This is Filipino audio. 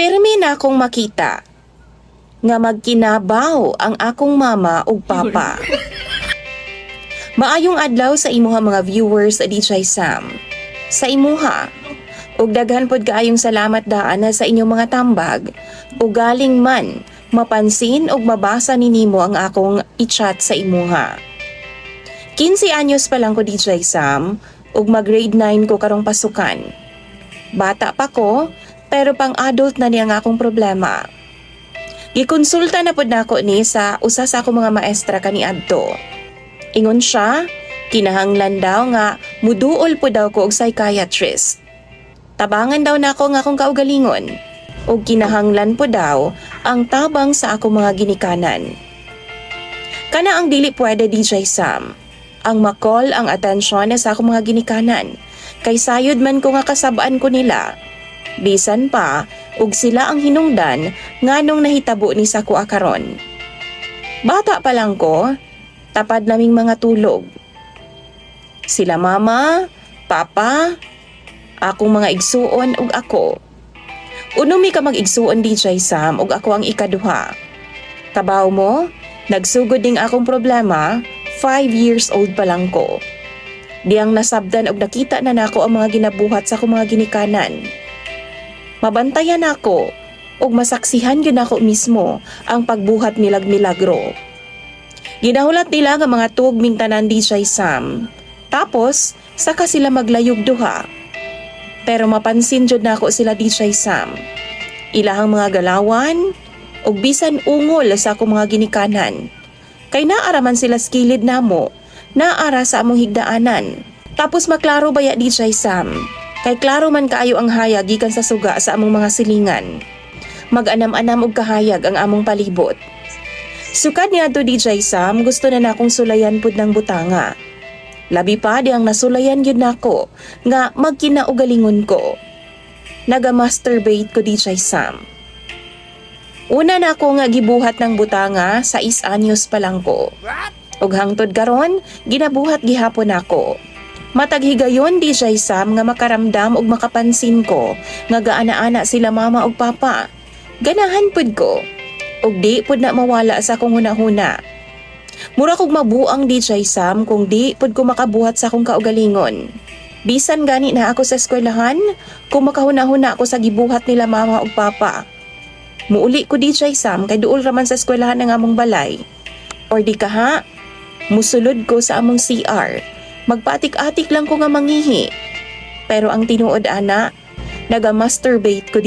Permi na akong makita nga magkinabaw ang akong mama ug papa. Maayong adlaw sa imuha mga viewers sa DJ Sam. Sa imuha, ug daghan pod kaayong salamat daan na sa inyong mga tambag ug galing man mapansin ug mabasa ninimo ang akong i-chat sa imuha. 15 anyos pa lang ko DJ Sam ug mag-grade 9 ko karong pasukan. Bata pa ko pero pang adult na niya ang akong problema. Gikonsulta na pod nako ni sa usa sa akong mga maestra kaniadto. Ingon siya, kinahanglan daw nga muduol po daw ko og psychiatrist. Tabangan daw nako nga akong kaugalingon ug kinahanglan po daw ang tabang sa akong mga ginikanan. Kana ang dili pwede DJ Sam, ang makol ang atensyon sa akong mga ginikanan kay sayod man ko nga kasabaan ko nila. Bisan pa ug sila ang hinungdan nganong nahitabo ni sa kuha karon. Bata pa lang ko, tapad naming mga tulog. Sila mama, papa, akong mga igsuon ug ako. Unumi ka mag-igsuon DJ Sam ug ako ang ikaduha. Kabaw mo, nagsugod ding akong problema, 5 years old pa lang ko. Diyang nasabdan ug nakita na nako ang mga ginabuhat sa akong mga ginikanan. Mabantayan ako ug masaksihan gyud nako mismo ang pagbuhat nilag milagro. Ginahulat nila nga mga tugming tanan DJ Sam. Tapos, saka sila maglayog duha. Pero mapansin jud nako sila DJ Sam. Ilahang mga galawan ug bisan ungol sa akong mga ginikanan. Kay naaraman sila skilid namo, naara sa among higdaanan. Tapos maklaro baya DJ Sam. Kay klaro man kaayo ang hayag gikan sa suga sa among mga silingan. Mag-anam-anam og kahayag ang among palibot. Sukad niya to DJ Sam, gusto na nakong sulayan pud ng butanga. Labi pa di ang nasulayan yun nako nga magkinaugalingon ko. Naga-masturbate ko DJ Sam. Una na ako nga gibuhat ng butanga sa 6 anyos pa lang ko. Ug hangtod karon, ginabuhat gihapon ako. Matag higayon DJ Sam nga makaramdam ug makapansin ko nga gaana-ana sila mama ug papa. Ganahan pud ko. Ug di pud na mawala sa akong hunahuna. Mura kog mabuang DJ Sam kung di pud ko makabuhat sa akong kaugalingon. Bisan gani na ako sa eskwelahan, kung makahuna-huna ako sa gibuhat nila mama ug papa. Muuli ko DJ Sam kay duol raman sa eskwelahan ng among balay. Or di ka ha? Musulod ko sa among CR. Magpaatik-atik lang ko nga mangihi. Pero ang tinuod ana, naga-masturbate ko